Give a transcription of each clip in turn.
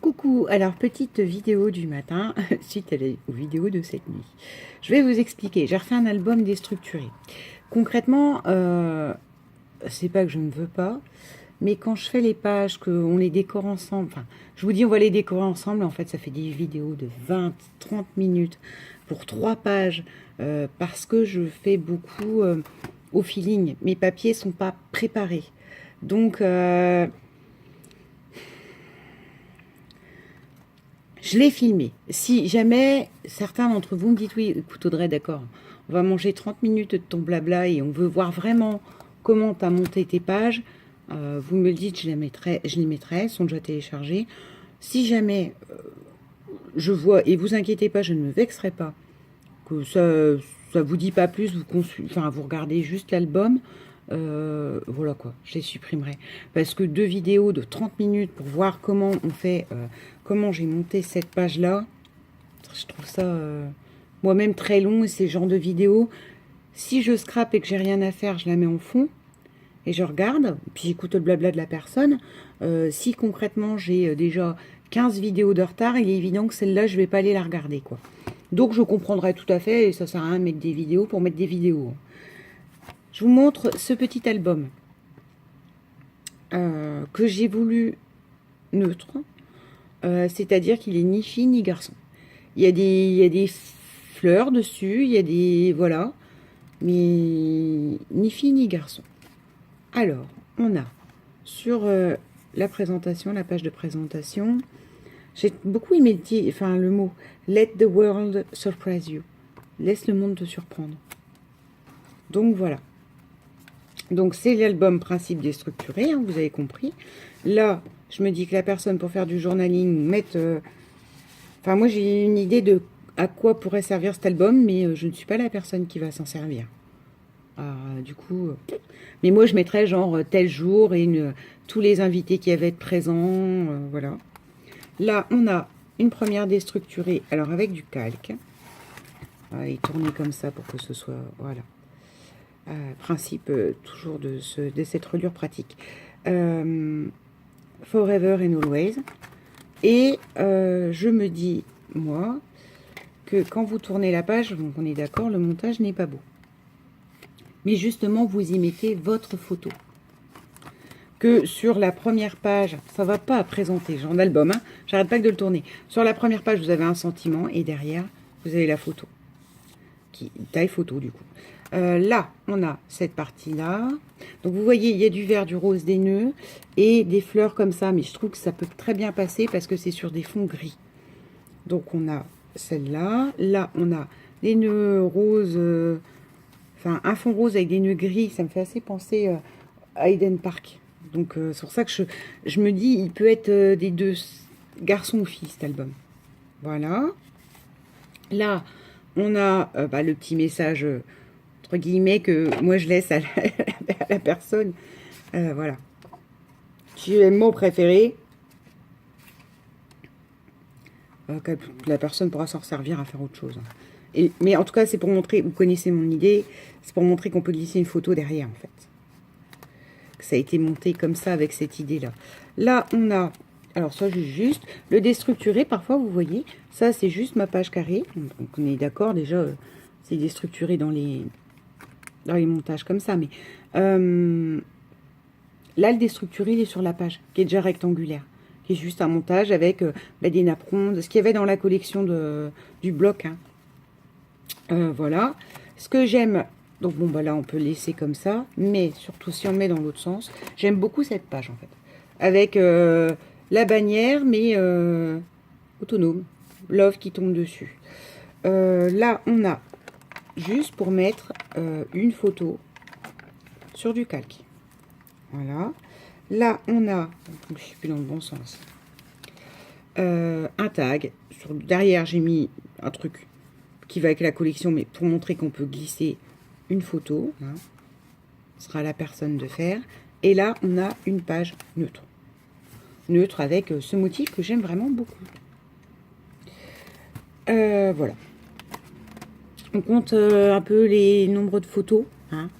Coucou, alors petite vidéo du matin, suite aux vidéos de cette nuit. Je vais vous expliquer, j'ai refait un album déstructuré. Concrètement, c'est pas que je ne veux pas, mais quand je fais les pages, qu'on les décore ensemble, enfin, je vous dis on va les décorer ensemble, en fait ça fait des vidéos de 20-30 minutes pour 3 pages, parce que je fais beaucoup au feeling. Mes papiers sont pas préparés. Donc, je l'ai filmé. Si jamais certains d'entre vous me dites oui, écoute Audrey, d'accord, on va manger 30 minutes de ton blabla et on veut voir vraiment comment tu as monté tes pages, vous me le dites, je les mettrai, elles sont déjà téléchargées. Si jamais je vois, et vous inquiétez pas, je ne me vexerai pas, que ça vous dit pas plus, vous regardez juste l'album, voilà quoi, je les supprimerai. Parce que 2 vidéos de 30 minutes pour voir comment on fait, comment j'ai monté cette page-là, je trouve ça moi-même très long, et ces genres de vidéos, si je scrape et que j'ai rien à faire, je la mets en fond, et je regarde, puis j'écoute le blabla de la personne. Si concrètement j'ai déjà 15 vidéos de retard, il est évident que celle-là, je vais pas aller la regarder, quoi. Donc je comprendrai tout à fait, et ça sert à rien de mettre des vidéos pour mettre des vidéos. Je vous montre ce petit album que j'ai voulu neutre, c'est-à-dire qu'il est ni fille ni garçon. Il y a des fleurs dessus, il y a des... voilà, mais ni fille ni garçon. Alors, on a sur la présentation, la page de présentation, j'ai beaucoup aimé le mot « Let the world surprise you ». Laisse le monde te surprendre. Donc voilà. Donc c'est l'album Principe déstructuré, hein, vous avez compris. Là, je me dis que la personne pour faire du journaling mette... Enfin, moi j'ai une idée de à quoi pourrait servir cet album, mais je ne suis pas la personne qui va s'en servir. Du coup... mais moi je mettrais genre tel jour et tous les invités qui avaient être présents, voilà. Là, on a une première déstructurée, alors avec du calque. Et tourner comme ça pour que ce soit... voilà. Principe toujours de cette reliure pratique. Forever and always. Et je me dis, moi, que quand vous tournez la page, donc on est d'accord, le montage n'est pas beau. Mais justement, vous y mettez votre photo. Que sur la première page, ça va pas présenter, genre d'album, hein, j'arrête pas que de le tourner. Sur la première page, vous avez un sentiment, et derrière, vous avez la photo. Taille photo, du coup. Là, on a cette partie-là. Donc, vous voyez, il y a du vert, du rose, des nœuds et des fleurs comme ça. Mais je trouve que ça peut très bien passer parce que c'est sur des fonds gris. Donc, on a celle-là. Là, on a des nœuds roses. Enfin, un fond rose avec des nœuds gris. Ça me fait assez penser à Eden Park. Donc, c'est pour ça que je me dis, il peut être des deux garçons ou filles, cet album. Voilà. Là, on a le petit message... entre guillemets, que moi je laisse à la personne. Voilà. Tu es mon préféré. Que la personne pourra s'en servir à faire autre chose. Mais en tout cas, c'est pour montrer, vous connaissez mon idée, c'est pour montrer qu'on peut glisser une photo derrière, en fait. Que ça a été monté comme ça, avec cette idée-là. Là, on a... alors ça, j'ai juste le déstructuré. Parfois, vous voyez, ça, c'est juste ma page carrée. Donc, on est d'accord, déjà, c'est déstructuré dans les montages comme ça, mais là le déstructuré il est sur la page qui est déjà rectangulaire, qui est juste un montage avec des napperons, ce qu'il y avait dans la collection du bloc, hein. Voilà ce que j'aime. Donc bon, là on peut laisser comme ça, mais surtout si on le met dans l'autre sens, j'aime beaucoup cette page en fait, avec la bannière mais autonome, love qui tombe dessus. Là on a juste pour mettre une photo sur du calque. Voilà. Là, on a, je ne suis plus dans le bon sens, un tag. Derrière, j'ai mis un truc qui va avec la collection, mais pour montrer qu'on peut glisser une photo. Hein. Ce sera à la personne de faire. Et là, on a une page neutre. Neutre avec ce motif que j'aime vraiment beaucoup. Voilà. On compte un peu les nombres de photos, hein,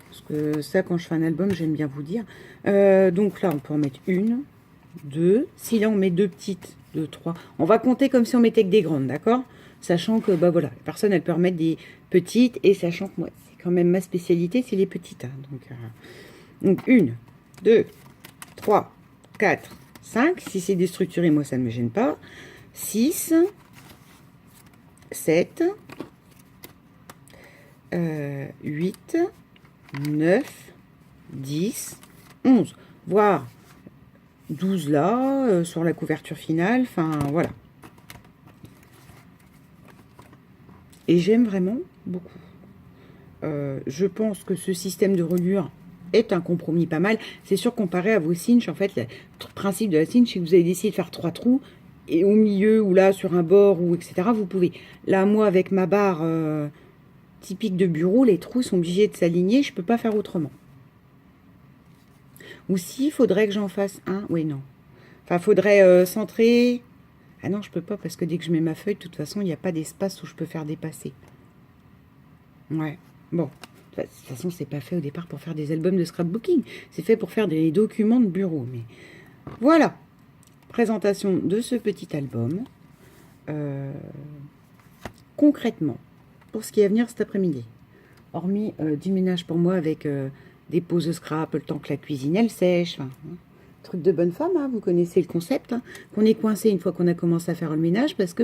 parce que ça, quand je fais un album, j'aime bien vous dire. Donc là, on peut en mettre 1, 2. Si là, on met 2 petites, 2, 3. On va compter comme si on mettait que des grandes, d'accord? Sachant que, bah voilà, la personne, elle peut remettre des petites. Et sachant que moi, c'est quand même ma spécialité, c'est les petites. Hein, donc 1, 2, 3, 4, 5. Si c'est déstructuré, moi, ça ne me gêne pas. 6, 7, 8, 9, 10, 11, voire 12 là, sur la couverture finale, enfin voilà. Et j'aime vraiment beaucoup. Je pense que ce système de reliure est un compromis pas mal. C'est sûr, comparé à vos cinches, en fait, le principe de la cinch, c'est que vous avez décidé de faire 3 trous, et au milieu, ou là, sur un bord, ou etc., vous pouvez. Là, moi, avec ma barre typique de bureau, les trous sont obligés de s'aligner, je ne peux pas faire autrement. Ou si, il faudrait que j'en fasse un. Oui, non. Enfin, il faudrait centrer. Ah non, je peux pas, parce que dès que je mets ma feuille, de toute façon, il n'y a pas d'espace où je peux faire dépasser. Ouais, bon. De toute façon, c'est pas fait au départ pour faire des albums de scrapbooking. C'est fait pour faire des documents de bureau. Mais voilà. Présentation de ce petit album. Concrètement, pour ce qui est à venir cet après-midi. Hormis du ménage pour moi avec des pauses scrap, le temps que la cuisine, elle sèche. Hein. Truc de bonne femme, hein, vous connaissez le concept. Hein, qu'on est coincé une fois qu'on a commencé à faire le ménage parce que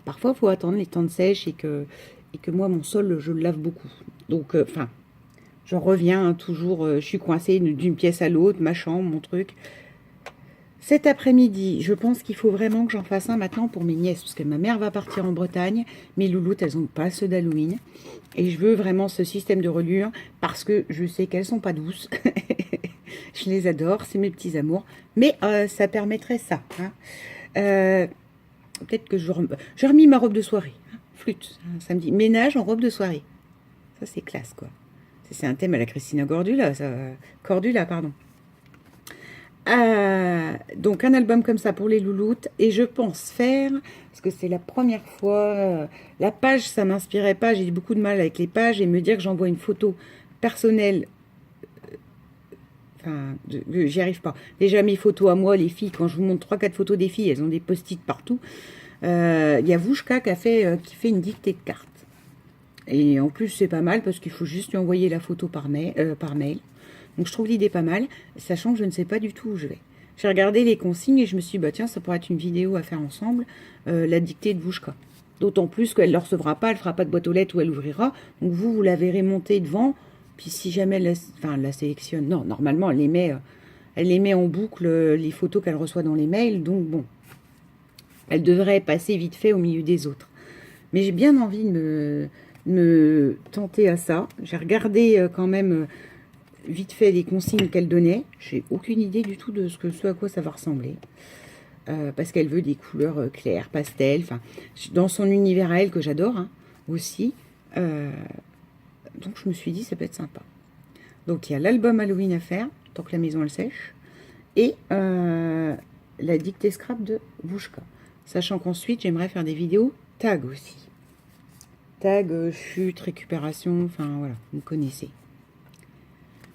parfois, il faut attendre les temps de sèche et que moi, mon sol, je le lave beaucoup. Donc, je reviens hein, toujours, je suis coincée d'une pièce à l'autre, ma chambre, mon truc. Cet après-midi, je pense qu'il faut vraiment que j'en fasse un maintenant pour mes nièces, parce que ma mère va partir en Bretagne, mes louloutes, elles n'ont pas ceux d'Halloween. Et je veux vraiment ce système de reliure, parce que je sais qu'elles sont pas douces. Je les adore, c'est mes petits amours. Mais ça permettrait ça. Hein. Peut-être que j'ai remis ma robe de soirée. Hein, flûte, hein, samedi. Ménage en robe de soirée. Ça, c'est classe, quoi. C'est un thème à la Christina Cordula, ça. Cordula, pardon. Donc un album comme ça pour les louloutes, et je pense faire, parce que c'est la première fois, la page ça m'inspirait pas, j'ai eu beaucoup de mal avec les pages, et me dire que j'envoie une photo personnelle, j'y arrive pas. Déjà mes photos à moi, les filles, quand je vous montre 3-4 photos des filles, elles ont des post-it partout. Il y a Vouchka qui fait une dictée de cartes. Et en plus c'est pas mal, parce qu'il faut juste lui envoyer la photo par mail. Donc je trouve l'idée pas mal, sachant que je ne sais pas du tout où je vais. J'ai regardé les consignes et je me suis dit, bah tiens, ça pourrait être une vidéo à faire ensemble, la dictée de Vouchka. D'autant plus qu'elle ne le recevra pas, elle ne fera pas de boîte aux lettres où elle ouvrira. Donc vous la verrez monter devant, puis si jamais elle la sélectionne, non, normalement elle les met en boucle, les photos qu'elle reçoit dans les mails, donc bon, elle devrait passer vite fait au milieu des autres. Mais j'ai bien envie de me tenter à ça. J'ai regardé quand même... vite fait les consignes qu'elle donnait. J'ai aucune idée du tout de ce à quoi ça va ressembler. Parce qu'elle veut des couleurs claires, pastel. Enfin, dans son univers à elle que j'adore hein, aussi. Donc je me suis dit ça peut être sympa. Donc il y a l'album Halloween à faire, tant que la maison elle sèche. Et la dictée scrap de Vouchka. Sachant qu'ensuite j'aimerais faire des vidéos tag aussi. Tag, chute, récupération, enfin voilà, vous connaissez.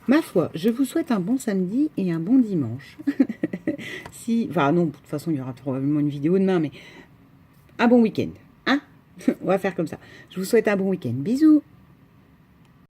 Ma foi, je vous souhaite un bon samedi et un bon dimanche. Enfin non, de toute façon, il y aura probablement une vidéo demain, mais un bon week-end. Hein? On va faire comme ça. Je vous souhaite un bon week-end. Bisous!